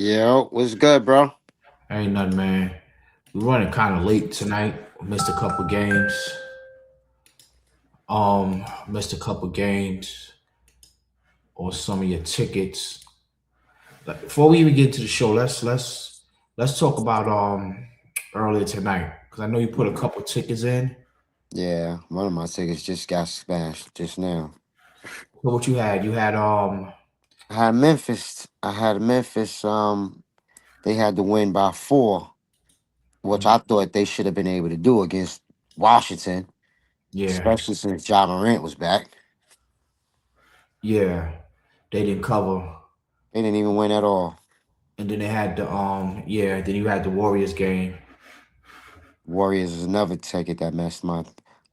Yo, what's good, bro? Ain't nothing, man. We're running kind of late tonight. Missed a couple games. Missed a couple games or some of your tickets. Before we even get to the show, let's talk about earlier tonight because I know you put a couple tickets in. Yeah, one of my tickets just got smashed just now. So what you had? You had I had Memphis. They had to win by 4, which I thought they should have been able to do against Washington, yeah, especially since John Morant was back. yeah. They didn't cover, They didn't even win at all. and then they had the yeah. Then you had the Warriors game, Warriors is another ticket that messed my.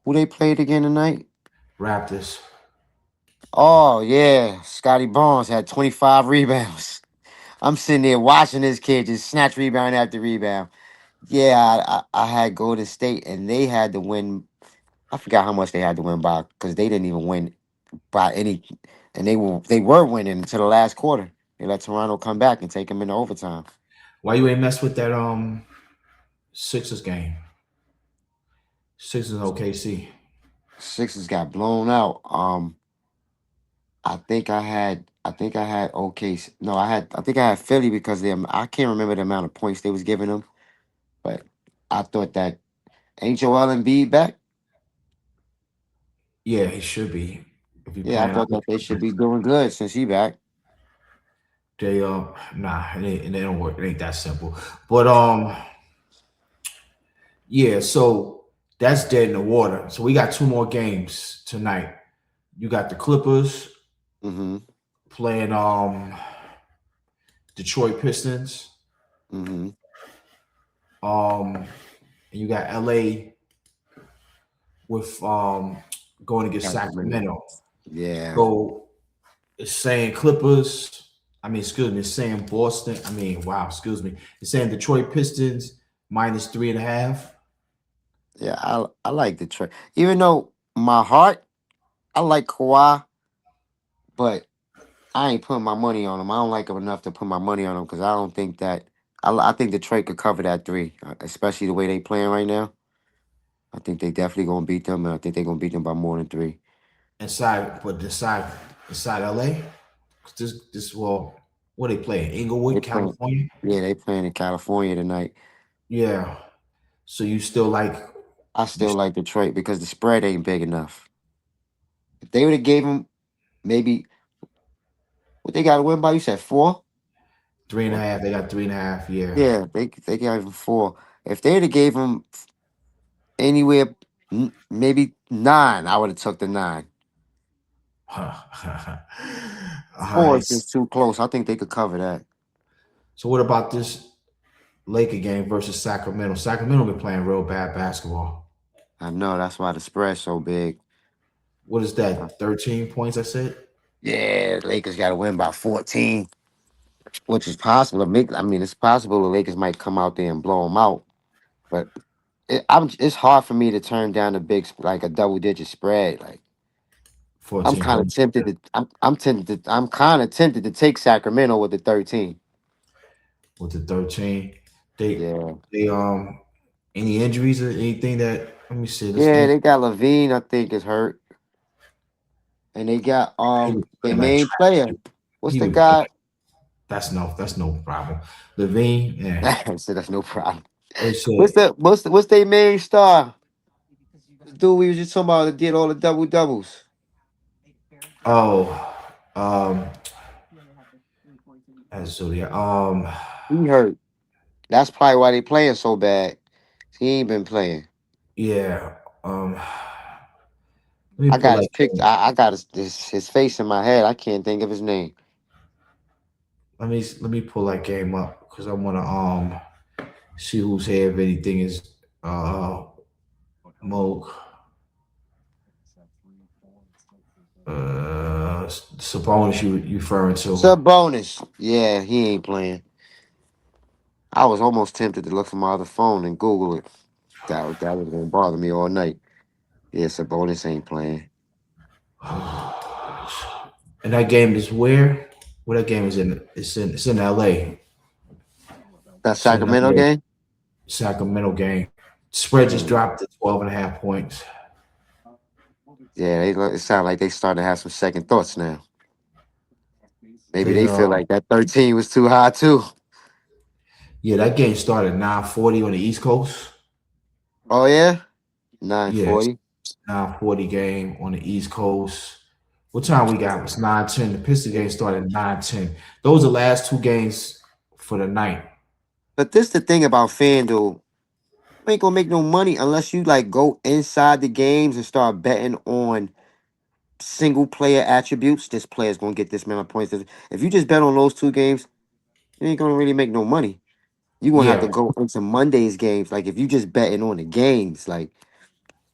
Who they played again tonight? Raptors. Oh yeah, Scotty Barnes had 25 rebounds. I'm sitting there watching this kid just snatch rebound after rebound. Yeah, I had Golden State, and they had to win. I forgot how much they had to win by because they didn't even win by any, and they were winning until the last quarter. They let Toronto come back and take them into overtime. Why you ain't mess with that Sixers game? Sixers and OKC. Sixers got blown out. I think I had no, I think I had Philly because I can't remember the amount of points they was giving them, but I thought that ain't Joel Embiid back. Yeah, he should be. If you Yeah, I playing, thought that they should be doing good since he back. they nah, it don't work. It ain't that simple. But yeah. So that's dead in the water. So we got two more games tonight. You got the Clippers Mm-hmm. playing Detroit Pistons. Mm-hmm. And you got LA with going against Sacramento. Sacramento. Yeah. So it's saying Clippers. I mean, excuse me. It's saying Boston. I mean, wow. Excuse me. It's saying Detroit Pistons -3.5. Yeah, I like Detroit. Even though my heart, I like Kawhi, but I ain't putting my money on him. I don't like him enough to put my money on him because I don't think that I think Detroit could cover that 3, especially the way they playing right now. I think they definitely gonna beat them, and I think they're gonna beat them by more than 3. Inside LA. This well, what they playing? They Inglewood, playing, California. yeah, they playing in California tonight. Yeah. So you still like I you still like Detroit because the spread ain't big enough. If they would have gave them maybe what they got to win by, you said 4. 3.5. They got 3.5. Yeah. Yeah, they gave him 4. If they'd have gave him anywhere, maybe 9, I would have took the 9. All 4 right. is just too close. I think they could cover that. So what about this Laker game versus Sacramento? Sacramento been playing real bad basketball. I know that's why the spread's so big. What is Uh, that? 13 points, I said? Yeah, the Lakers got to win by 14, which is possible. I mean, it's possible the Lakers might come out there and blow them out, but it's hard for me to turn down a like a double digit spread. Like I'm 14 kind of points. tempted to. I'm kind of tempted to take Sacramento with the 13. With the 13. They Yeah. they any injuries or anything that let me see. Let's Yeah, look. they got Levine, I think, is hurt. And they got He was their playing like main player. trash. What's He the was guy? that's no problem. Levine, yeah. So that's no problem. It's What's their main star? The dude we was just talking about that did all the double doubles. oh um so yeah He hurt. That's probably why they playing so bad. He ain't been playing. yeah let me I pull got that his picture. game. I got his face in my head. I can't think of his name. Let me pull that game up because I want to see who's here if anything is uh Moke Sabonis you referring to. Sabonis. Yeah, he ain't playing. I was almost tempted to look for my other phone and Google it. That was gonna bother me all night. Yeah, Sabonis ain't playing. And that game is where? Where that game is in? It's in LA. That So Sacramento another game. Sacramento game. Spread just Mm. dropped to 12.5 points. Yeah, it sounds like they starting to have some second thoughts now. Maybe They they feel like that 13 was too high too. Yeah, that game started 9:40 on the East Coast. Oh yeah, nine Yeah, it's forty. 9:40 game on the East Coast. What time we got? It's 9:10. The Pistons game started at 9:10. Those are the last two games for the night. But this the thing about FanDuel. You ain't gonna make no money unless you like go inside the games and start betting on single player attributes. This player's gonna get this amount of points. If you just bet on those two games, you ain't gonna really make no money. You're gonna have to Yeah. go into Monday's games. Like if you just betting on the games, like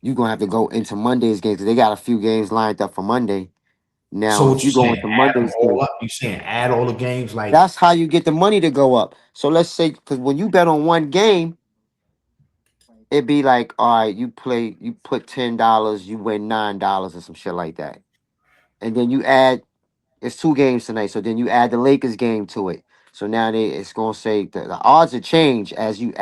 you're gonna have to go into Monday's games 'cause they got a few games lined up for Monday. So Now, what if you you go saying? into Add them Monday's all game, up? You saying add all the games? Like, that's how you get the money to go up. So let's say because when you bet on one game, it'd be like, all right, you put $10, you win $9 or some shit like that. And then you add it's two games tonight, so then you add the Lakers game to it. So now it's gonna say the odds will change as you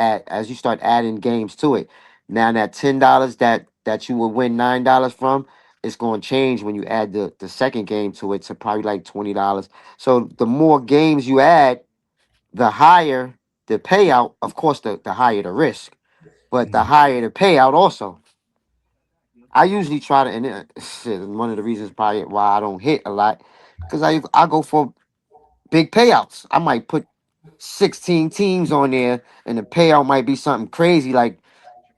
start adding games to it. Now that $10 that you will win $9 from, it's gonna change when you add the second game to it to probably like $20. So the more games you add, the higher the payout. Of course, the higher the risk, but the mhm. higher the payout also. I usually try to, and shit, one of the reasons probably why I don't hit a lot, because I go for big payouts. I might put 16 teams on there, and the payout might be something crazy like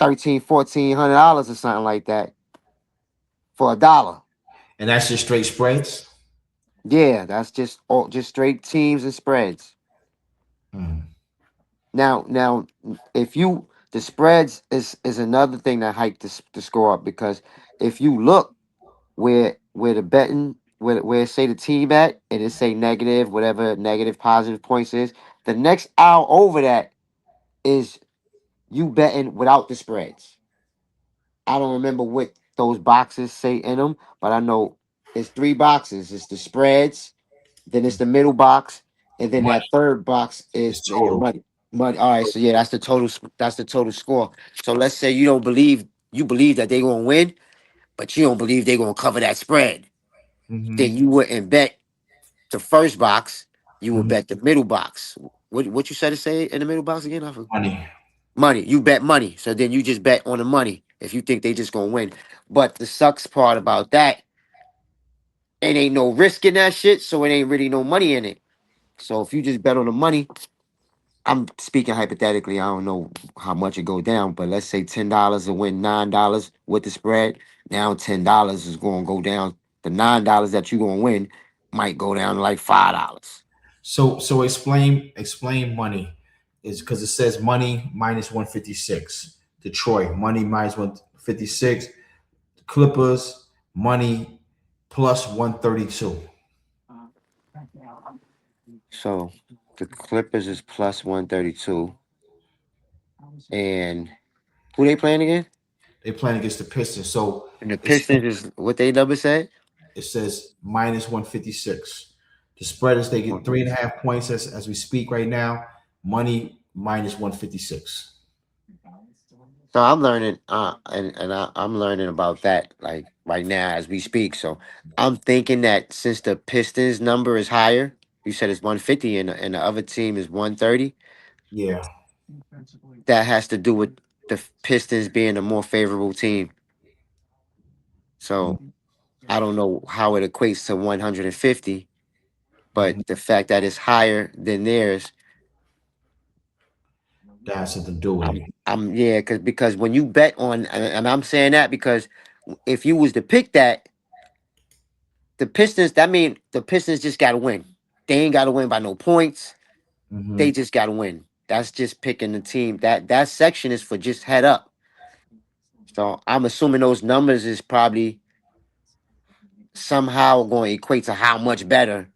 13, $1,400 or something like that for a dollar. And that's just straight spreads. Yeah, that's just straight teams and spreads. Mm. Now, if you the spreads is another thing that hike the score up because if you look where the betting where it say the team at and it say negative whatever negative positive points is, the next hour over that is you betting without the spreads. I don't remember what those boxes say in them, but I know it's three boxes. It's the spreads, then it's the middle box, and then Money that third box is is the total. money. Money. All right, so yeah, that's the total. That's the total score. So let's say you believe that they're gonna win, but you don't believe they're gonna cover that spread. Then Hmm. you wouldn't bet the first box. You would Hmm. bet the middle box. What you said to say in the middle box again? I forgot. Money. Money. You bet money. So then you just bet on the money if you think they just gonna win. But the sucks part about that, it ain't no risk in that shit, so it ain't really no money in it. So if you just bet on the money, I'm speaking hypothetically. I don't know how much it go down, but let's say $10 to win $9 with the spread. Now $10 is gonna go down. The $9 that you gonna win might go down to like $5. So explain money is because it says money minus 156. Detroit money minus 156. Clippers money plus 132. So the Clippers is plus 132. And who they playing again? They playing against the Pistons. So And the it's Pistons is what they number said? it says minus 156. The spread is they get 3.5 points as we speak right now. Money minus 156. So I'm learning, I'm learning about that like right now as we speak. So I'm thinking that since the Pistons number is higher, you said it's 150 and the other team is 130. Yeah. That has to do with the Pistons being a more favorable team. So I don't know how it equates to 150, Mhm. but the fact that it's higher than theirs, That has something to do with it. I'm yeah, because when you bet on, and I'm saying that because if you was to pick that, the Pistons, that mean the Pistons just got to win. They ain't got to win by no points. They Hmm. just got to win. That's just picking the team. That section is for just head up. So I'm assuming those numbers is probably somehow going to equate to how much better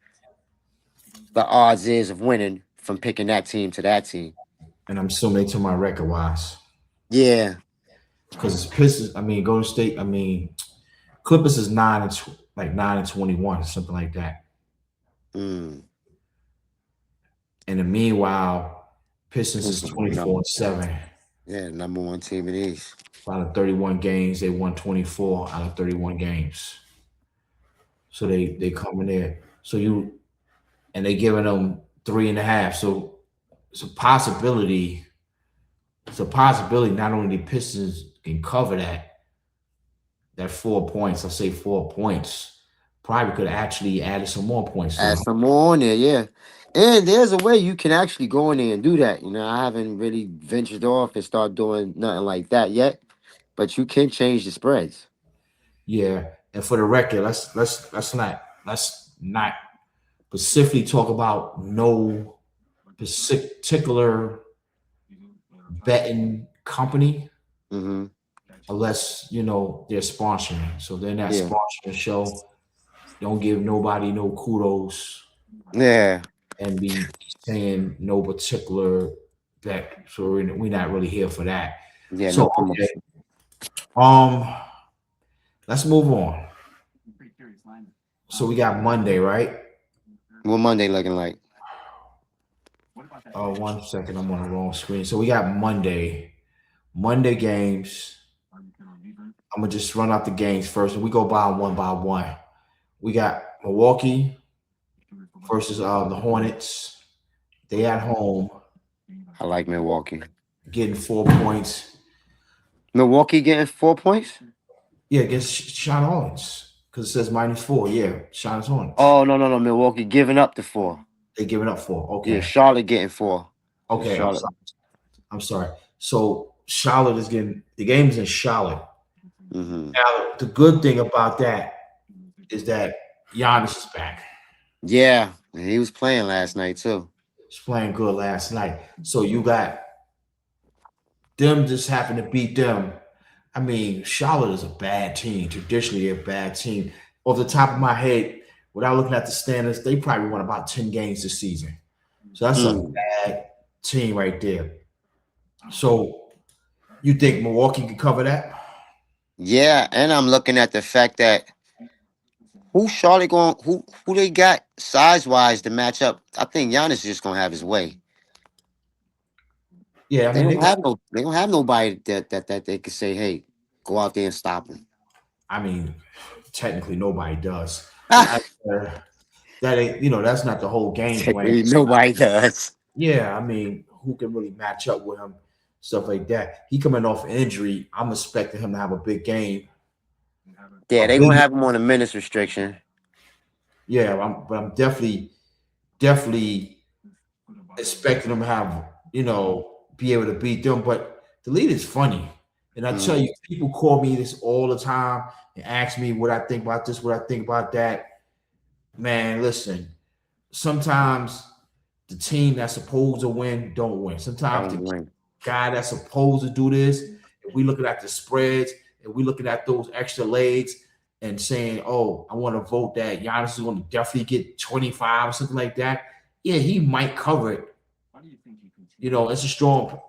the odds is of winning from picking that team to that team. And I'm assuming they took my record wise. Yeah. Because it's Pistons. I mean, Golden State. I mean, Clippers is 9-21, something like that. Mm. And the meanwhile, Pistons is Num- 24-7. Yeah, number one team in the East. Out of 31 games, they won 24 out of 31 games. So they come in there. So you and they giving them 3.5. So it's a possibility. It's a possibility not only the Pistons can cover that 4 points. I say 4 points. Probably could actually added some more points to Add them. some more on there, yeah. And there's a way you can actually go in there and do that. You know, I haven't really ventured off and start doing nothing like that yet, but you can change the spreads. Yeah. And for the record, let's not specifically talk about no particular betting company Mm-hmm. unless they're sponsoring. So they're not Yeah. sponsoring the show. Don't give nobody no kudos Yeah. and be saying no particular bet. So we're not really here for that. Yeah. No So okay, promotion. um, let's move on. So we got Monday, right? What Monday looking like? 1 second, I'm on the wrong screen. So we got Monday games. I'm gonna just run out the games first, and we go by one. We got Milwaukee versus the Hornets. They at home I like Milwaukee. getting 4 points. Milwaukee getting 4 points? Yeah, against Sean Hornets because it says -4. Yeah, Sean Hornets. Oh no. Milwaukee giving up the 4. They giving up 4. Yeah, Okay, Charlotte getting 4. Yeah, okay. I'm Charlotte. sorry. I'm sorry. So Charlotte is getting the game's in Charlotte. Mm-hmm. Now the good thing about that is that Giannis is back. Yeah, and he was playing last night too. He's playing good last night. So you got them just happen to beat them. I mean, Charlotte is a bad team, traditionally a bad team. Off the top of my head, without looking at the standards, they probably won about 10 games this season. So that's a Mm. bad team right there. So you think Milwaukee can cover that? Yeah, and I'm looking at the fact that who Charlotte going who they got size wise to match up. I think Giannis is just gonna have his way. Yeah, I They mean don't have no they don't have nobody that they could say, hey, go out there and stop him. I mean, technically nobody does. But Ah, that ain't, that's not the whole game plan. technically nobody does. Yeah, I mean, who can really match up with him? Stuff like that. He coming off injury. I'm expecting him to have a big game. Yeah, A they big, gonna have him on a minutes restriction. yeah. But I'm definitely expecting him to have, be able to beat them. But the lead is funny. And I tell Mm. you, people call me this all the time and ask me what I think about this, what I think about that. Man, listen, sometimes the team that's supposed to win don't win. Sometimes Don't the win. guy that's supposed to do this, if we looking at the spreads, if we looking at those extra legs and saying, oh, I want to vote that Giannis is going to definitely get 25 or something like that, yeah, he might cover it. It's a strong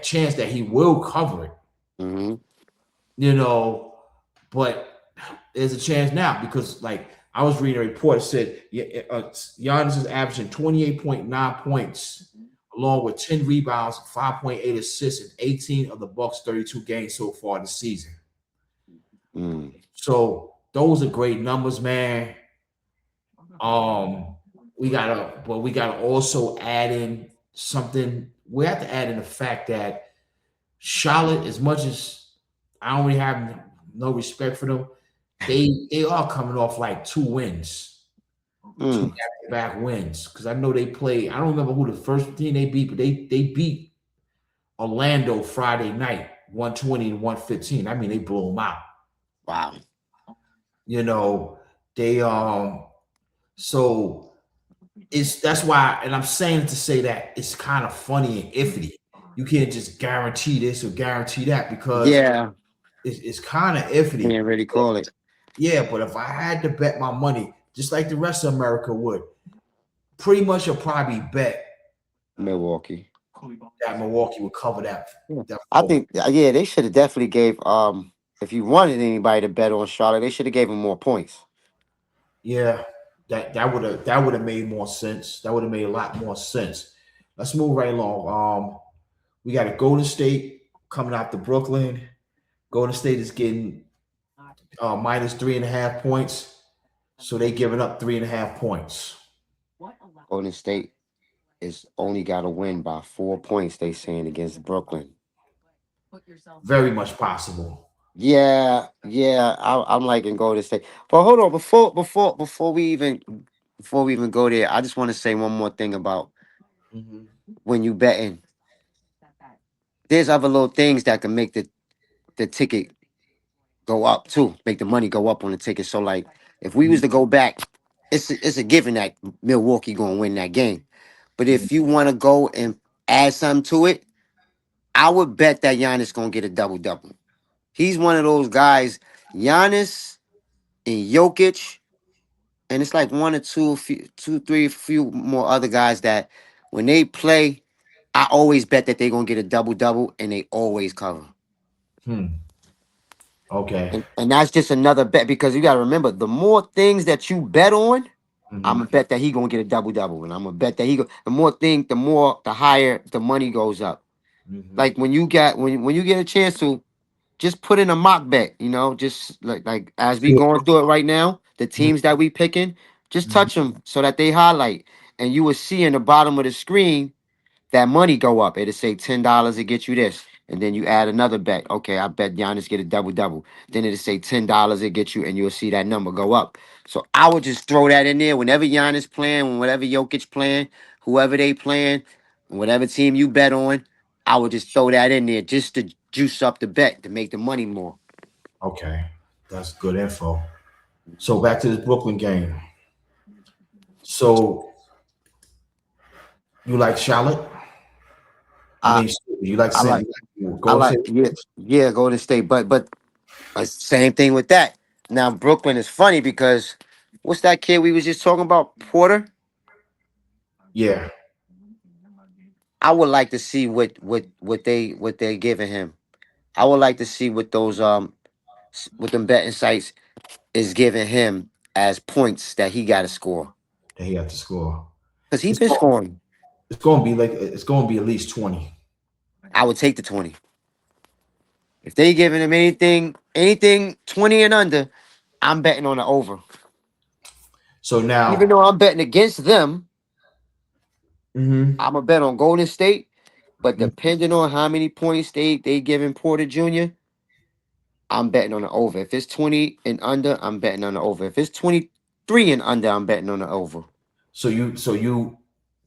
chance that he will cover it, Mm-hmm. but there's a chance now because, like, I was reading a report that said Giannis is averaging 28.9 points along with 10 rebounds, 5.8 assists in 18 of the Bucks' 32 games so far this season. Mm. So those are great numbers, man. We gotta also add in something. We have to add in the fact that Charlotte, as much as I don't really have no respect for them, they are coming off like 2 wins, two Mm. back-to-back wins. Because I know they play. I don't remember who the first team they beat, but they beat Orlando Friday night, 120 to 115. I mean, they blew them out. Wow. They so that's why, and I'm saying to say that it's kind of funny and iffy. You can't just guarantee this or guarantee that because Yeah, it's kind of iffy. can't really call it. Yeah, but if I had to bet my money, just like the rest of America would, pretty much I'll probably bet Milwaukee. that Milwaukee would cover that. Yeah. that I think yeah, they should have definitely gave if you wanted anybody to bet on Charlotte, they should have gave him more points. Yeah, that would have made more sense. That would have made a lot more sense. let's move right along. We got a Golden State coming out to Brooklyn. Golden State is getting minus 3.5 points, so they giving up 3.5 points. Golden State is only got to win by 4 points. They saying against Brooklyn. Very much possible. Yeah, yeah. I'm liking Golden State. But hold on, before we even go there, I just want to say one more thing about Mm-hmm. when you betting. There's other little things that can make the ticket go up too, make the money go up on the ticket. So like, if we was to go back, it's a given that Milwaukee gonna win that game. But if you want to go and add something to it, I would bet that Giannis gonna get a double double. He's one of those guys, Giannis and Jokic, and it's like one or two, three, few more other guys that when they play, I always bet that they're gonna get a double double, and they always cover. Hmm. Okay. And that's just another bet because you gotta remember the more things that you bet on, I'm Mm-hmm. gonna bet that he gonna get a double double, and I'm gonna bet that he go. The higher the money goes up. Mm-hmm. Like when you get a chance to just put in a mock bet, just like as we Sure. going through it right now, the teams that we picking, just Mm-hmm. touch them so that they highlight, and you will see in the bottom of the screen that money go up. It'll say $10 to get you this. And then you add another bet. Okay, I bet Giannis get a double double. Then it'll say $10 to get you, and you'll see that number go up. So I would just throw that in there whenever Giannis playing, whenever Jokic playing, whoever they playing, whatever team you bet on. I would just throw that in there just to juice up the bet to make the money more. Okay. That's good info. So back to this Brooklyn game. So you like Charlotte? I I mean, you like I like I Golden like State? yeah, Golden State, but same thing with that. Now Brooklyn is funny because what's that kid we was just talking about, Porter? Yeah. I would like to see what they're giving him. I would like to see what those what them betting sites is giving him as points that he got to score That he had to score. because he It's been going, scoring. it's going to be like it's going to be at least 20. I would take the 20 if they giving him anything 20 and under. I'm betting on the over, So even now, though I'm betting against them. hmm I'm a bet on Golden State, but depending on how many points they giving Porter Jr., I'm betting on the over. If it's 20 and under, I'm betting on the over. If it's 23 and under, I'm betting on the over. so you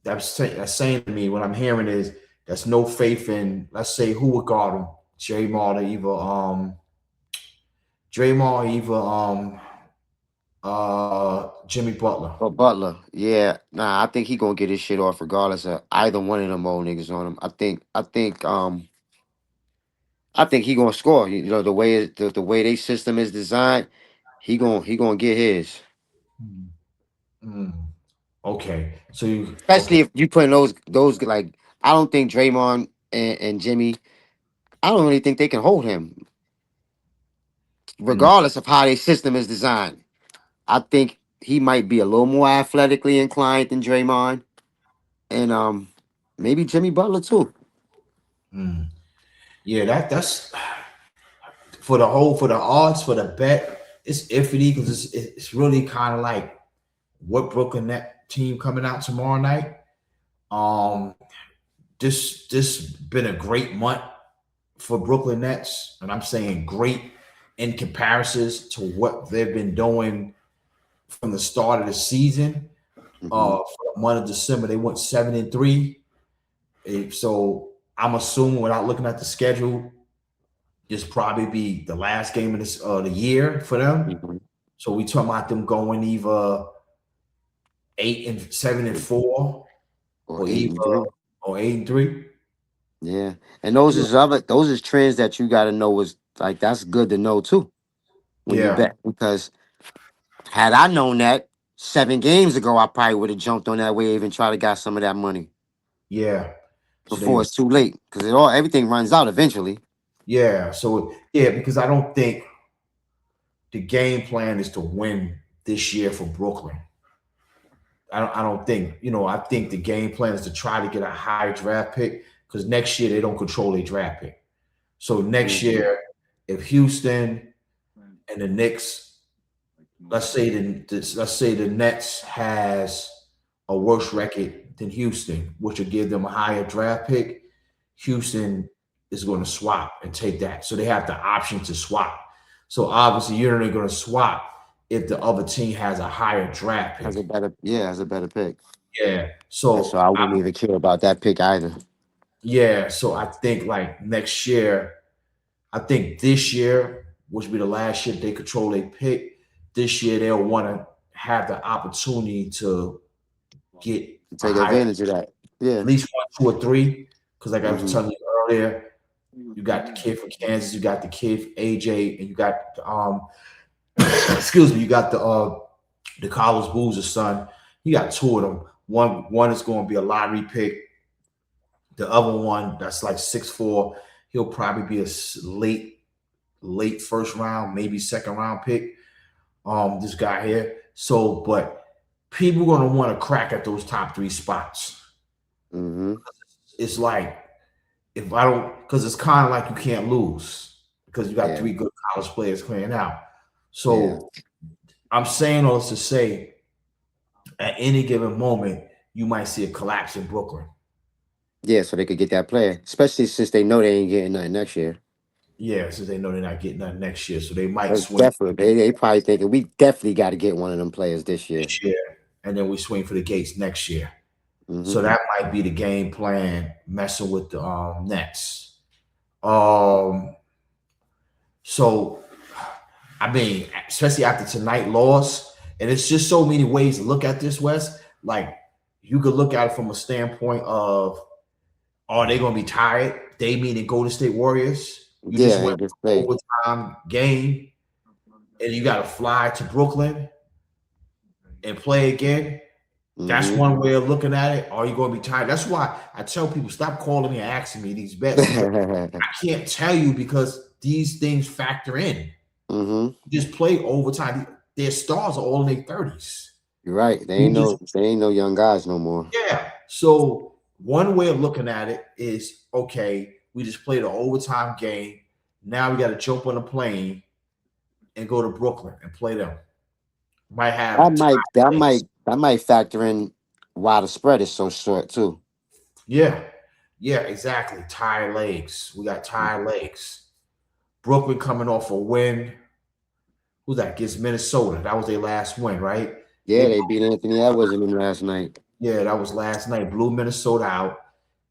that's saying to me what I'm hearing is there's no faith in, let's say, who would guard him, Draymond, either Jimmy Butler. But Butler, yeah, nah, I think he gonna get his shit off regardless of either one of them old niggas on him. I think he gonna score. The way they system is designed, he gonna get his. Mm. Okay, so you okay? Especially if you put in those like I don't think Draymond and Jimmy. I don't really think they can hold him, Mm. regardless of how their system is designed. I think he might be a little more athletically inclined than Draymond, and maybe Jimmy Butler too. Mm. Yeah, that's for the odds for the bet. It's iffy because it's really kind of like what Brooklyn net team coming out tomorrow night. Um, this been a great month for Brooklyn Nets, and I'm saying great in comparisons to what they've been doing from the start of the season. Hmm. For the month of December, they went 7-3. So I'm assuming, without looking at the schedule, this probably be the last game of the year for them. Hmm. So we talking about them going either 8-7-4, Or or eight either and three. or 8-3. Yeah, and those is trends that you got to know is like that's good to know too when you Yeah, bet because had I known that 7 games ago, I probably would have jumped on that wave and tried to got some of that money yeah. So before they it's too late because everything runs out eventually. yeah. So yeah, because I don't think the game plan is to win this year for Brooklyn. I don't think, I think the game plan is to try to get a high draft pick because next year they don't control a draft pick. So next Mhm. year, if Houston and the Knicks, let's say the Nets has a worse record than Houston, which will give them a higher draft pick, Houston is going to swap and take that. So they have the option to swap. So obviously you're only going to swap if the other team has a higher draft Has a pick. better, has a better pick. Yeah. And so So I wouldn't even care about that pick either. yeah, so I think like next year, I think this year, which will be the last year they control a pick, this year they'll want to have the opportunity to get a Take higher, advantage of that. at Yeah. least 1, 2, or 3. Because like I was Hmm. telling you earlier, you got the kid from Kansas, you got the kid from AJ, and you got excuse me, you got the Carlos Boozer son. You got two of them. One is going to be a lottery pick. The other one that's like 6'4", he'll probably be a late first round, maybe second round pick. This guy here. So, but people are gonna want to crack at those top 3 spots. Hmm. It's like if I don't, because it's kind of like you can't lose because you got Yeah. 3 good college players playing out. Yeah. So I'm saying all this to say, at any given moment, you might see a collapse in Brooklyn. Yeah. So they could get that player, especially since they know they ain't getting nothing next year. Yeah, since they know they're not getting nothing next year, so they might That's swing definitely they probably thinking we definitely got to get one of them players this year. this year, and then we swing for the gates next year. Hmm. So that might be the game plan, messing with the Nets. Um, so I mean, especially after tonight loss, and it's just so many ways to look at this, Wes. Like you could look at it from a standpoint of, are they going to be tired? They meaning Golden State Warriors. You just Yeah. They went just to play. overtime game, and you got to fly to Brooklyn and play again. That's Hmm. one way of looking at it. Are you going to be tired? That's why I tell people stop calling me and asking me these bets because I can't tell you because these things factor in. Hmm. Just play overtime. Their stars are all in their 30s. You're right. You just They ain't no young guys no more. yeah. So one way of looking at it is okay, we just played an overtime game. Now we got to jump on a plane and go to Brooklyn and play them. Might have legs. That might factor in why the spread is so short too. Yeah. Yeah, exactly. Tired legs. We got tired legs. Brooklyn coming off a win. Who's that? Against Minnesota. That was their last win, right? Yeah, They they beat Anthony Edwards in them last night. Yeah, that was last night. Blew Minnesota out.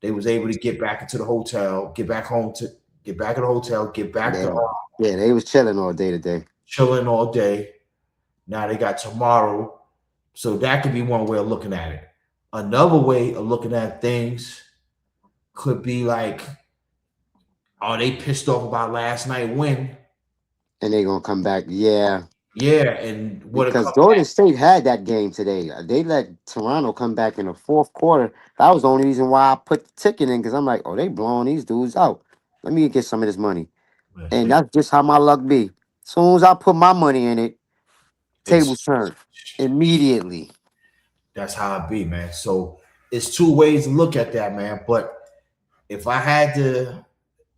They was able to get back into the hotel, get back home to get back in the hotel, get back to Yeah, yeah, they was chilling all day today. chilling all day. Now they got tomorrow. So that could be one way of looking at it. Another way of looking at things could be like, are they pissed off about last night win? And they gonna come back. Yeah, Yeah, and what a because comeback. Golden State had that game today. They let Toronto come back in the fourth quarter. That was the only reason why I put the ticket in because I'm like, oh, they blowing these dudes out. Let me get some of this money. And that's just how my luck be. Soon as I put my money in it, It's tables turn immediately. That's how it be, man. So it's two ways to look at that, man. But if I had to,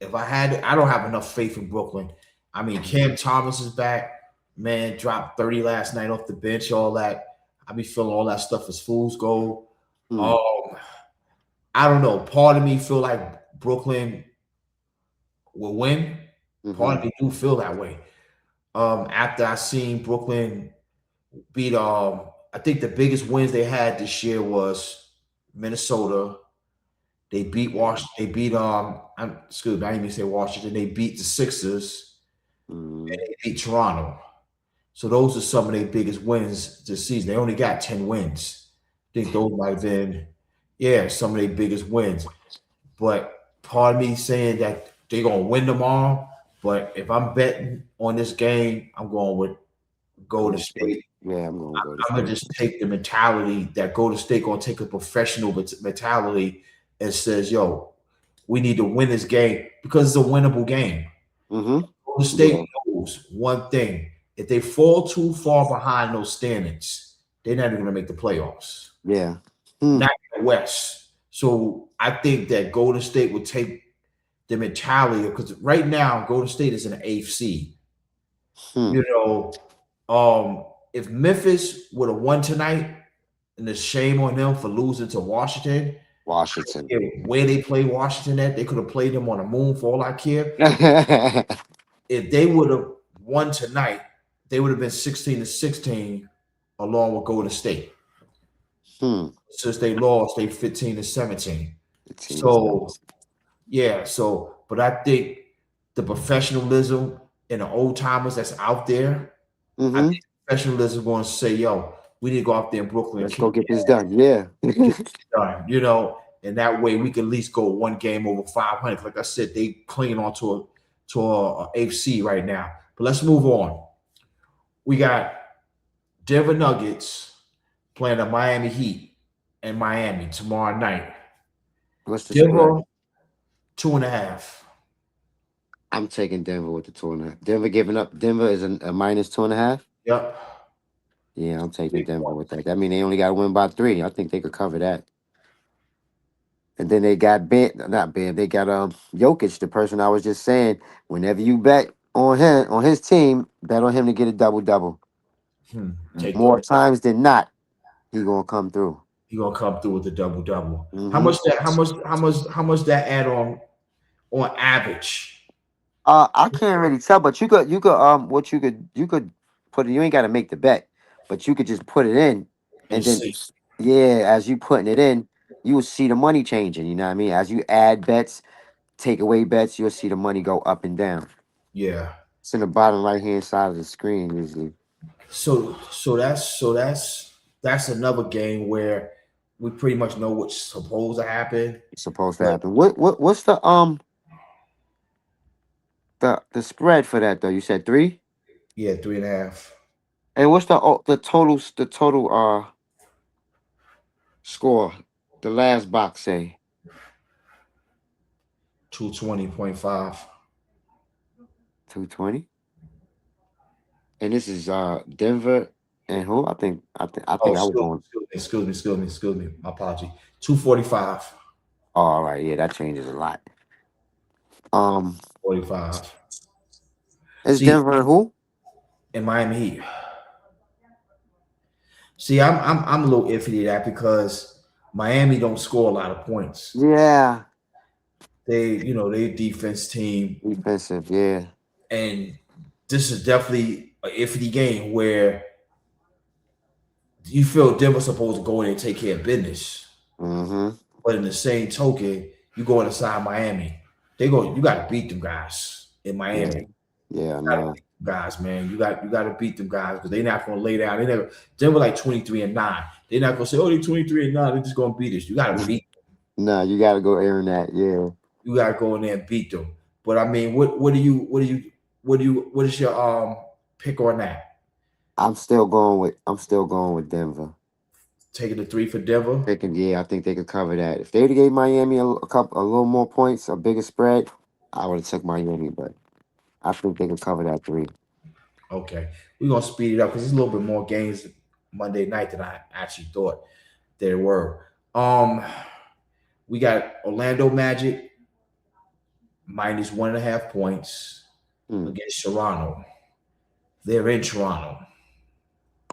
I don't have enough faith in Brooklyn. I mean, Cam Thomas is back. Man, dropped 30 last night off the bench, all that. I be feeling all that stuff as fool's gold. Mm. Um, I don't know. Part of me feel like Brooklyn will win. Part Hmm. of me do feel that way. After I seen Brooklyn beat I think the biggest wins they had this year was Minnesota. They beat Washington. They beat excuse me, I didn't even say Washington. They beat the Sixers and Hmm. they beat Toronto. So those are some of their biggest wins this season. They only got 10 wins. I think those might have been, yeah, some of their biggest wins. But part of me saying that they're gonna win them all. But if I'm betting on this game, I'm going with Golden Golden State. State. Yeah, I'm gonna go to I'm gonna State. just take the mentality that Golden State gonna take a professional mentality and says, "Yo, we need to win this game because it's a winnable game." Hmm. Golden State Yeah. knows one thing: if they fall too far behind those standings, they're not even gonna make the playoffs. Yeah. Hmm. not in the West. So I think that Golden State would take the mentality because right now Golden State is in the eighth seed. Hmm. You know, if Memphis would have won tonight, and the shame on them for losing to Washington. Washington. Where they play Washington at, they could have played them on the moon for all I care. Hmm. If they would have won tonight, they would have been 16-16 along with Golden State. Since they lost, they 15-17. The team is So yeah, but I think the professionalism and the old timers that's out there, I mm-hmm. think professionalism is going to say, yo, we need to go out there in Brooklyn and Let's kick go get this done. Yeah. it done, and that way we can at least go one game over 500. Like I said, they clinging on to a AFC right now. But let's move on. We got Denver Nuggets playing the Miami Heat in Miami tomorrow night. What's the spread? Denver 2.5. I'm taking Denver with the 2.5. Denver giving up. Denver is a minus 2.5. Yep. Yeah, I'm taking Denver with that. That mean they only got to win by 3. I think they could cover that. And then they got not Ben. They got Jokic, the person I was just saying. Whenever you bet on him, on his team, bet on him to get a double. Take More times than not, he gonna come through. He gonna come through with the double. How Mm-hmm. much that? How much that add on average? I can't really tell, but what you could put it. You ain't got to make the bet, but you could just put it in, And and then see, yeah, as you putting it in, you will see the money changing. You know what I mean? As you add bets, take away bets, you'll see the money go up and down. yeah. It's in the bottom right hand side of the screen usually. So that's another game where we pretty much know what's supposed to happen. It's supposed to But happen. What's the spread for that though? You said 3, yeah, 3.5. and what's the total score? The last box say 220.5. 220. And this is Denver and who? I think Oh, I was going. excuse me. My apology. 245. Oh, all right, yeah, that changes a lot. Um, 45. is See, Denver and who? in Miami Heat. See, I'm a little iffy to that because Miami don't score a lot of points. Yeah, They defense team, defensive. Yeah. and this is definitely an iffy game where you feel Denver's supposed to go in and take care of business. Mm-hmm. But in the same token, you go inside Miami. You gotta beat them guys in Yeah. Miami. Yeah. I You gotta know. beat them guys, man. You gotta beat them guys because they're not gonna lay down. Denver like 23-9. They're not gonna say, oh, they're 23-9, they're just gonna beat us. You gotta beat them. Nah, you gotta go airing that. Yeah. You gotta go in there and beat them. But I mean, what is your pick on that? I'm still going with Denver. Taking the 3 for Denver? Yeah, I think they could cover that. If they'd have gave Miami a little more points, a bigger spread, I would have took Miami, but I think they could cover that 3. Okay. We're gonna speed it up because there's a little bit more games Monday night than I actually thought there were. We got Orlando Magic minus 1.5 points Hmm. against Toronto. They're in Toronto.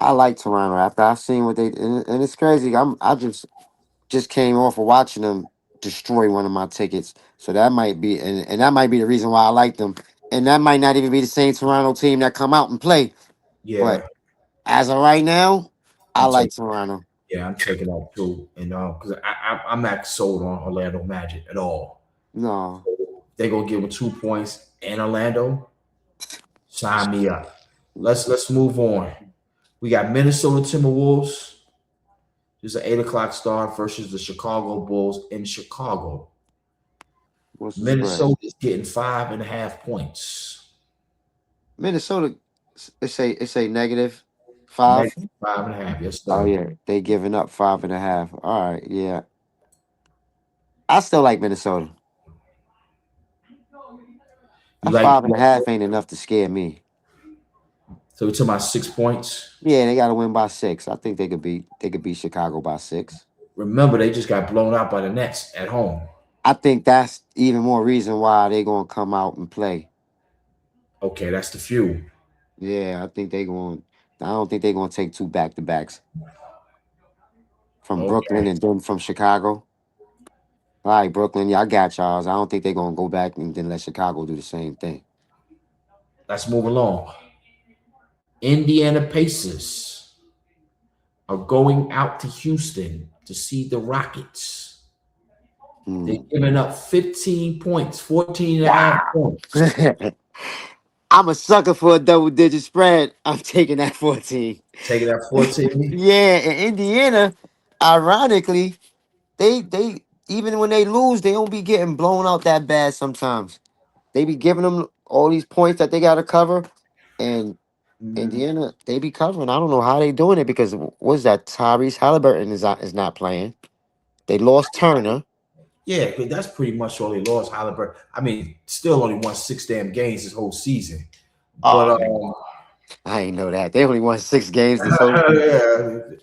I like Toronto after I seen what they and it's crazy. I just came off of watching them destroy one of my tickets. So that might be and that might be the reason why I like them. And that might not even be the same Toronto team that come out and play. But Yeah, as of right now, I I'm like taking. Toronto. Yeah, I'm taking that too, and because I'm not sold on Orlando Magic at all. No. They gonna give them 2 points in Orlando. Sign me up. Let's move on. We got Minnesota Timberwolves. There's an 8 o'clock start versus the Chicago Bulls in Chicago. What's the spread? Minnesota is getting 5.5 points. Minnesota it's a negative 5. Negative 5.5. Yes, Oh sir. yeah. They giving up 5.5. All right, yeah. I still like Minnesota. You That like five and a half ain't enough to scare me. So we're talking about 6 points. Yeah, they got to win by 6. I think they could beat Chicago by 6. Remember, they just got blown out by the Nets at home. I think that's even more reason why they gonna come out and play. Okay, that's the few. Yeah, I think they going. I don't think they're gonna take 2 back to backs from Brooklyn Okay, and then from Chicago. All right, Brooklyn, yeah, I got y'all. I don't think they're gonna go back and then let Chicago do the same thing. let's move along. Indiana Pacers are going out to Houston to see the Rockets. They're Hmm. giving up 15 points, 14 and a half Wow. points. I'm a sucker for a double digit spread. I'm taking that 14. Taking that 14. Yeah, in Indiana, ironically, they even when they lose, they don't be getting blown out that bad sometimes. They be giving them all these points that they gotta cover, and Mhm. Indiana, they be covering. I don't know how they doing it because what's that? Tyrese Halliburton is not playing. They lost Turner. Yeah, but that's pretty much all they lost. Halliburton. I mean, still only won 6 damn games this whole season. But Oh, I ain't know that. They only won 6 games this whole season. yeah,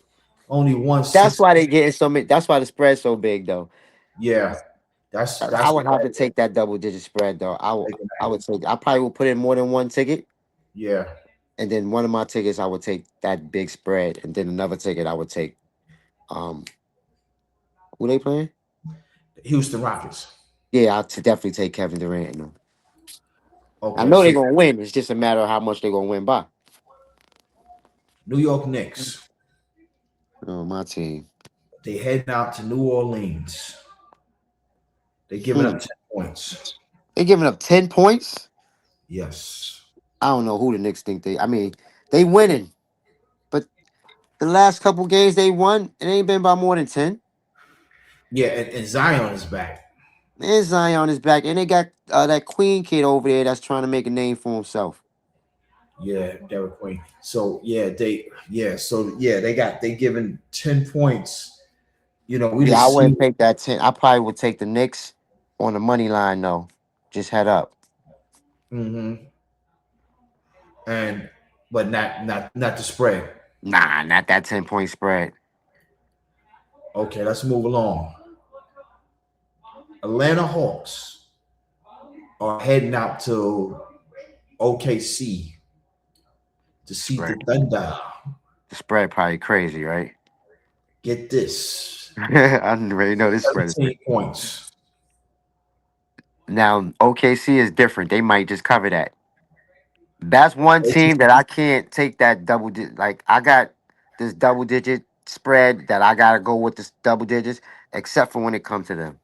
only won That's six. why they getting so many. That's why the spread's so big though. Yeah, that's I that's would have to take that double digit spread though. taking I that. would take. I probably would put in more than one ticket, Yeah, and then one of my tickets I would take that big spread, and then another ticket I would take. Um, who they playing? Houston Rockets. Yeah, I'll definitely take Kevin Durant. No. I Okay, know so they're gonna win. It's just a matter of how much they're gonna win by. New York Knicks. Oh, my team. They heading out to New Orleans. They giving Hmm. up 10 points. They giving up 10 points. Yes. I don't know who the Knicks think they. I mean, they winning, but the last couple games they won, it ain't been by more than 10. Yeah, and Zion is back. And Zion is back, and they got that Queen kid over there that's trying to make a name for himself. Yeah, Derek Queen. So they giving 10 points. We Yeah, I just see. wouldn't take that 10. I probably would take the Knicks on the money line though. Just head up. Hmm. And but not the spread. Nah, not that 10 point spread. Okay, let's move along. Atlanta Hawks are heading out to OKC to see the Spread. Thunder. The spread probably crazy, right? Get this. I already know this spread is 17 points. now OKC is different. They might just cover that. That's one team that I can't take that double digit. Like I got this double digit spread that I gotta go with this double digits, except for when it comes to them.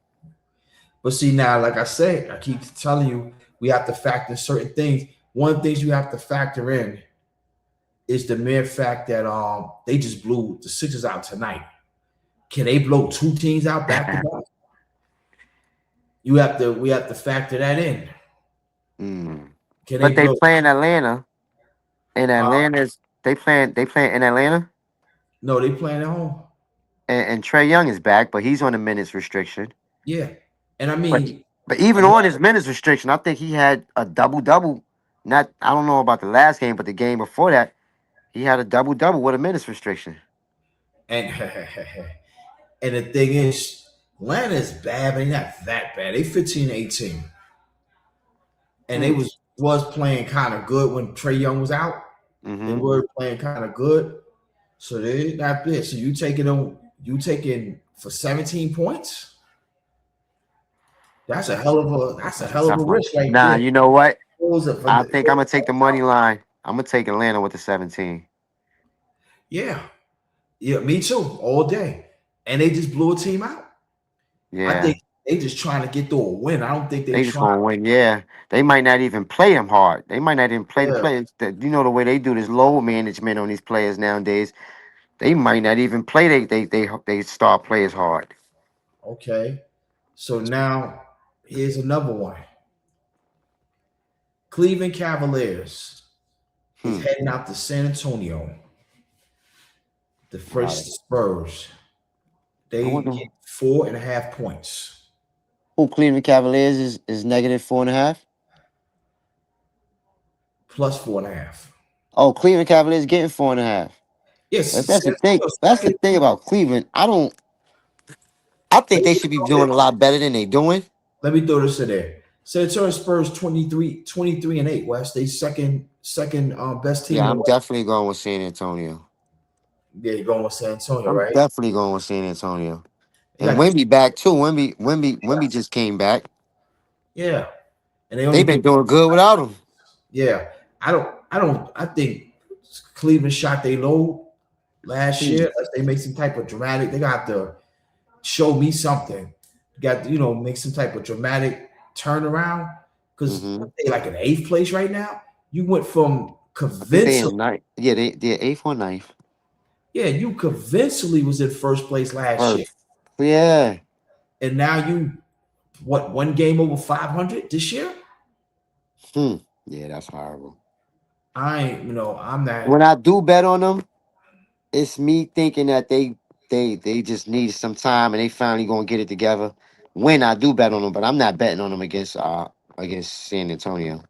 But see now, like I say, I keep telling you, we have to factor certain things. One of the things you have to factor in is the mere fact that they just blew the Sixers out tonight. Can they blow two teams out back to back? We have to factor that in. Mm. Can they But they blow? play in Atlanta, and Uh, Atlanta's they playing in Atlanta, no, they playing at home. and Trey Young is back, but he's on a minutes restriction. Yeah, and I But mean, but even Atlanta, on his minutes restriction, I think he had a double double. Not I don't know about the last game, but the game before that, he had a double double with a minutes restriction. and and the thing is, Atlanta is bad, but they're not that bad. They 15-18, and they Hmm. was playing kind of good when Trey Young was out. They Mm-hmm. were playing kind of good, so they not bad. So you taking for 17 points? That's a That's a hell of a tough one. risk right Nah, there. you know what? Those are for I the- think I'm gonna take the money line. I'm gonna take Atlanta with the 17. Yeah, yeah, me too, all day. And they just blew a team out. I Yeah, think they just trying to get through a win. I don't think they they just trying. gonna win. Yeah, they might not even play them hard. They might not even play the Yeah, players. You know the way they do this low management on these players nowadays. They might not even play they star players hard. okay. So now here's another one. Cleveland Cavaliers is Hmm. heading out to San Antonio. The Right. first Spurs. I They wonder get 4.5 points. who Cleveland Cavaliers is negative 4.5. Plus 4.5. Oh, Cleveland Cavaliers getting 4.5. Yes, That's San the thing. Antonio That's the second. thing about Cleveland. I don't. I think Let they me should be throw doing a lot better than they doing. this in there. San Antonio Spurs 23-8. West, they second best team Yeah, in the I'm West. definitely going with San Antonio. Yeah, you're going with San Antonio, I'm right? definitely going with San Antonio. They And got Wemby back too. Wemby just came back. yeah, and they only They've been beat doing good without him. yeah. I think Cleveland shot they low last Hmm. year. Unless they make some type of dramatic, they got to show me something. Got to, make some type of dramatic turnaround because Mm-hmm. they like in eighth place right now. You went from I think they convincingly, in ninth. Yeah, they're eighth or ninth. yeah, you convincingly was in first place last year, First. Yeah. and now you what one game over 500 this year? Hmm. Yeah, that's horrible. I'm not. When I do bet on them, it's me thinking that they just need some time and they finally gonna get it together. When I do bet on them, but I'm not betting on them against San Antonio.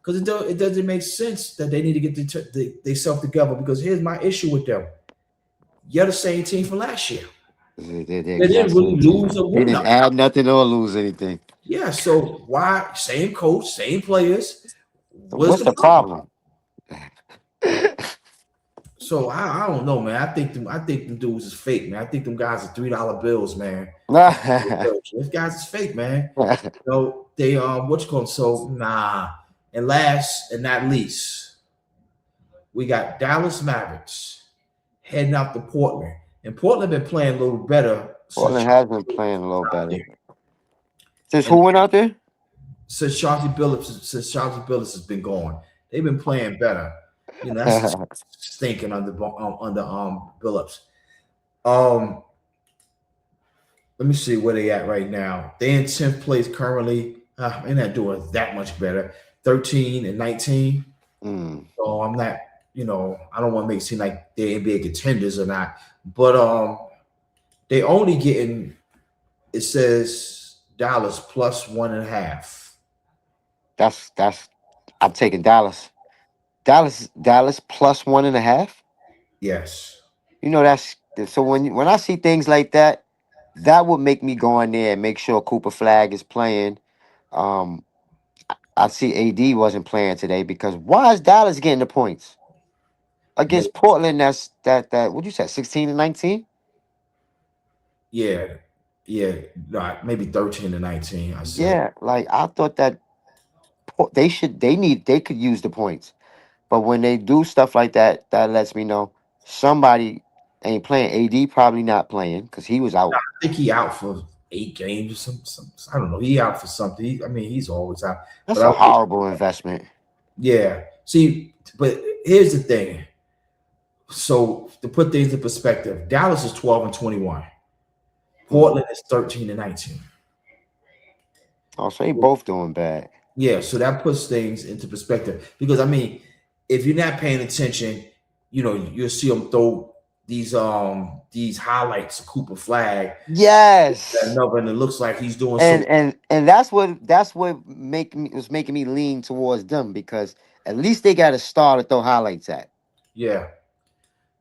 Because it doesn't make sense that they need to get they self together. Because here's my issue with them: you're the same team from last year. They're the They exact didn't really same team. lose or They win didn't nothing. add nothing or lose anything. Yeah, so why same coach, same players? So What's what's the the problem? problem? So I don't know, man. I think them dudes is fake, man. I think them guys are $3 bills, man. Those guys is fake, man. They what you call them? So nah. And last and not least, we got Dallas Mavericks heading out to Portland. And Portland been playing a little better Portland has been playing a little there. better. Since who And went out there? since Chauncey Billups has been gone, they've been playing better. That's stinking under Billups. Um, let me see where they at right now. They in 10th place currently. They're not doing that much better. 13 and 19. Mm. So I'm not, I don't want to make it seem like they're NBA contenders or not. But they only getting, it says Dallas plus 1.5. That's I'm taking Dallas. Dallas plus 1.5. Yes. That's so when I see things like that, that would make me go in there and make sure Cooper Flag is playing. Um, I see AD wasn't playing today because why is Dallas getting the points Yeah. against Portland? That's that. What you said, 16-19? Yeah. Yeah. Right. Maybe 13 and 19, I say. Yeah, like I thought that they could use the points, but when they do stuff like that, that lets me know somebody ain't playing. AD probably not playing because he was out. I think he out for 8 games or some I don't know. He out for something. He's always out. But That's a horrible investment. yeah. See, but here's the thing. So to put things in perspective, Dallas is 12 and 21. Mm. Portland is 13 and 19. Oh, so they both doing bad. Yeah, so that puts things into perspective. Because if you're not paying attention, you'll see them throw these highlights of Cooper Flag Yes, and it looks like he's doing and so. and and that's what making me lean towards them because at least they got a star to throw highlights at. Yeah,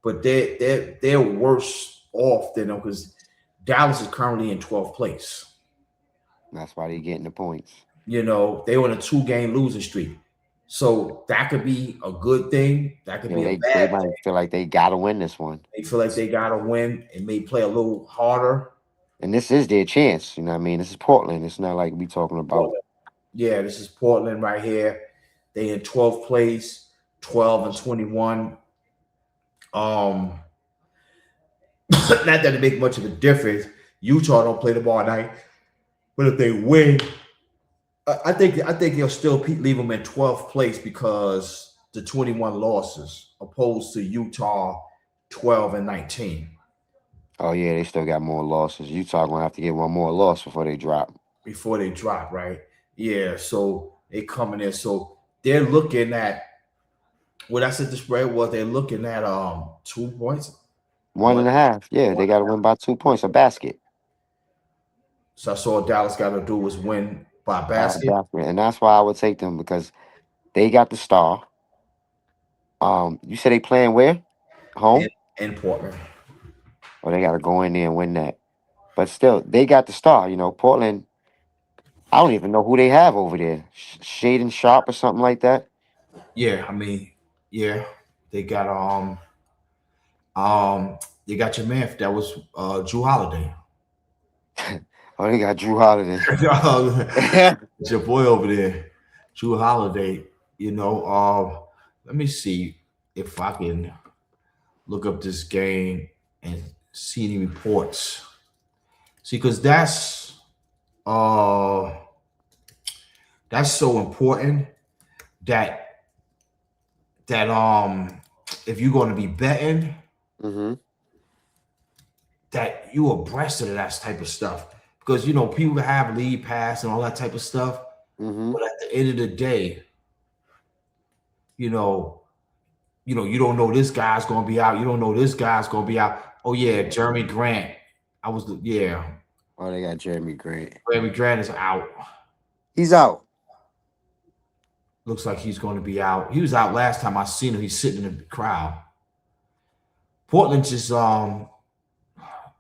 but they're worse off than them because Dallas is currently in 12th place. That's why they getting the points. They on a 2-game losing streak. So that could be a good thing. That could Yeah, be a they bad thing. might feel like they gotta win this one, They feel like they gotta win and may play a little harder. and this is their chance. You know what I mean? This is Portland. It's not like we talking about. Yeah, this is Portland right here. They in 12th place, 12 and 21. Um, not that it make much of a difference. Utah don't play the ball night, but if they win, I think they'll still leave them in 12th place because the 21 losses opposed to Utah 12 and 19 Oh yeah, they still got more losses. Utah gonna have to get one more loss before they drop. before they drop, right? Yeah, so they coming in. So they're looking at what I said the spread was they're looking at 2 points. One One, and a half. Yeah, one. they gotta win by 2 points a basket. So that's all Dallas got to do is win by By a basket. basket, and that's why I would take them because they got the star. You said they playing where? in, Home? in Portland. Or they got to go in there and win that. But still, they got the star. Portland. I don't even know who they have over there. Shaden Sharp or something like that. Yeah, I mean, yeah, they got um they got your man that was Drew Holiday. Oh, they got Drew Holiday. It's your boy over there, Drew Holiday. Let me see if I can look up this game and see any reports. See, because uh that's so important that if you're going to be betting, Mm-hmm. that you abreast of that type of stuff, because people have lead pass and all that type of stuff, Mm-hmm. but at the end of the day, you know you don't know this guy's going to be out. You don't know this guy's going to be out. Oh yeah, Jeremy Grant. Yeah, Oh, they got Jeremy Grant. Jeremy Grant is out. He's out. Looks like he's going to be out. He was out last time I seen him. He's sitting in the crowd. Portland just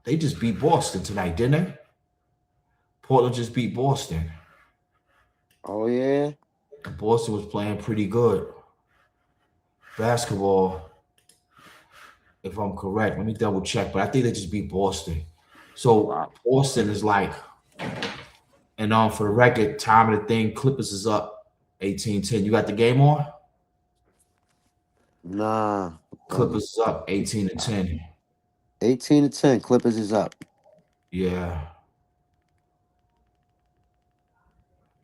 they just beat Boston tonight, didn't they? Portland just beat Boston. Oh yeah. And Boston was playing pretty good basketball, if I'm correct. Let me double check, but I think they just beat Boston. So Wow. Boston is like, and for the record, time of the thing, Clippers is up 18-10. You got the game on? Nah. Clippers is up 18-10. 18-10. Clippers is up. Yeah.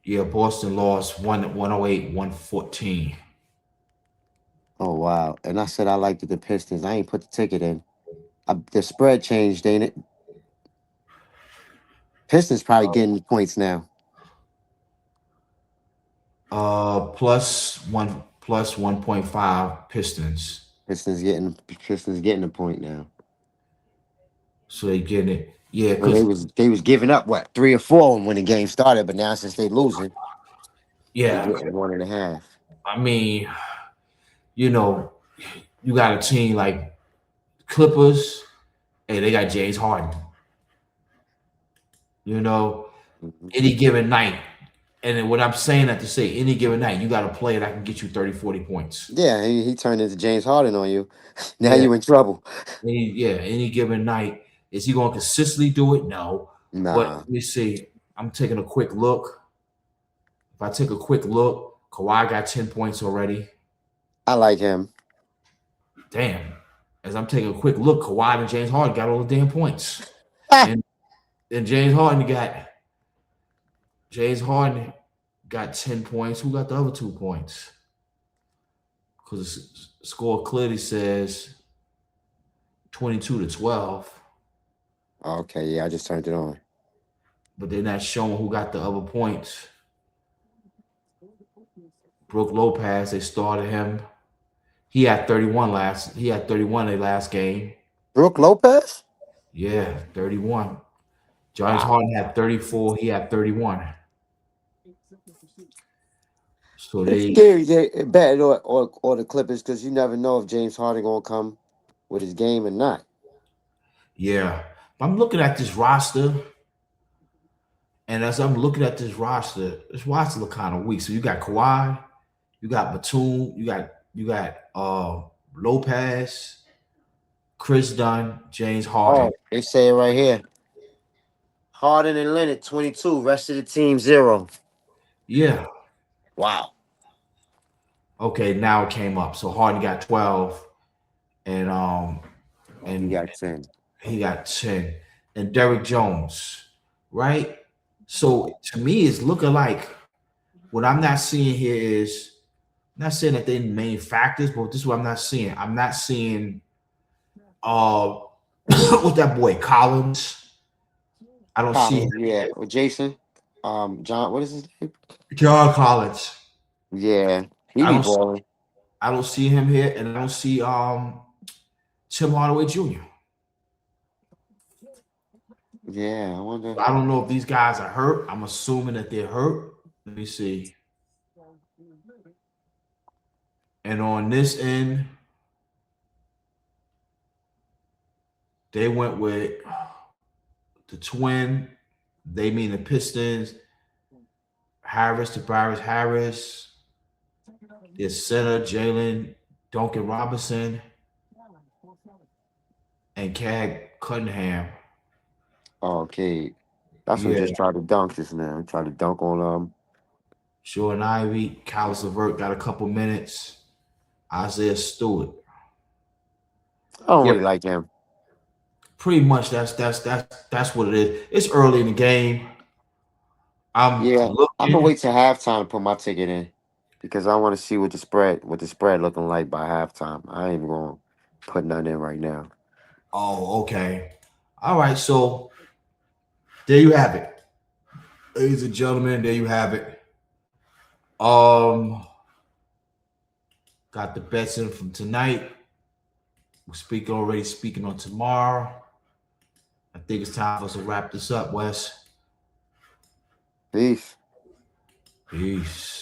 Yeah, Boston lost 108, 114. Oh wow. And I said I liked the Pistons. I ain't put the ticket in. The spread changed, ain't it? Pistons probably getting the points now. Plus 1.5 Pistons. Pistons getting the point now. So they getting it. Yeah, Well, they because was giving up what 3 or 4 when the game started, but now since they losing, they yeah, getting 1.5. I mean, you know, you got a team like Clippers, and they got James Harden. You know, Mhm. any given night. And then what I'm saying that to say, any given night, you got a player that can get you 30, 40 points. Yeah, he turned into James Harden on you. Now Yeah. you in trouble. Any given night. Is he going to consistently do it? No. But Nah, let me see. I'm taking a quick look. If I take a quick look, Kawhi got 10 points already. I like him. Damn. As I'm taking a quick look, Kawhi and James Harden got all the damn points. Ah, And James Harden got 10 points. Who got the other 2 points? Because the score clearly says 22-12, okay, yeah, I just turned it on. but they're not showing who got the other points. Brooke Lopez, they started him. He had 31 in the last game. Brooke Lopez. Yeah, 31. James Wow, Harden had 34. He had 31. So it's they, scary. They bet or the Clippers because you never know if James Harden gonna come with his game or not. yeah. I'm looking at this roster, and as I'm looking at this roster look kind of weak. So you got Kawhi, you got Batum, you got Lopez, Chris Dunn, James Harden. Oh, they say it right here. Harden and Leonard 22. Rest of the team 0. Yeah. Wow. Okay, now it came up. So Harden got 12, and He and got 10. he got 10. And Derrick Jones, right? So to me, it's looking like what I'm not seeing here is, I'm not saying that they're the main factors, but this is what I'm not seeing. I'm not seeing with that boy Collins. I don't see him. Collins, yeah. Or Jason. John, what is his name? John Collins. Yeah. He I be don't balling. I don't see him here, and I don't see Tim Hardaway Jr. Yeah, I wonder. I don't know if these guys are hurt. I'm assuming that they're hurt. Let me see. And on this end, they went with the twin. They mean the Pistons. Harris, Tobias Harris. Their center, Jalen Duncan Robinson. And Cad Cunningham. Oh, okay. That's what Yeah. just tried to dunk this now. Tried to dunk on Jordan Ivey. Kyle Levert got a couple minutes. Isaiah Stewart. I don't Yeah, really like him. pretty much that's what it is. It's early in the game. I'm Yeah, I'm gonna looking. wait till halftime to put my ticket in because I want to see what the spread looking like by halftime. I ain't even gonna put nothing in right now. Oh, okay. All right. So there you have it. Ladies and gentlemen, there you have it. Got the bets in from tonight. We're already speaking on tomorrow. I think it's time for us to wrap this up, Wes. Peace. Peace.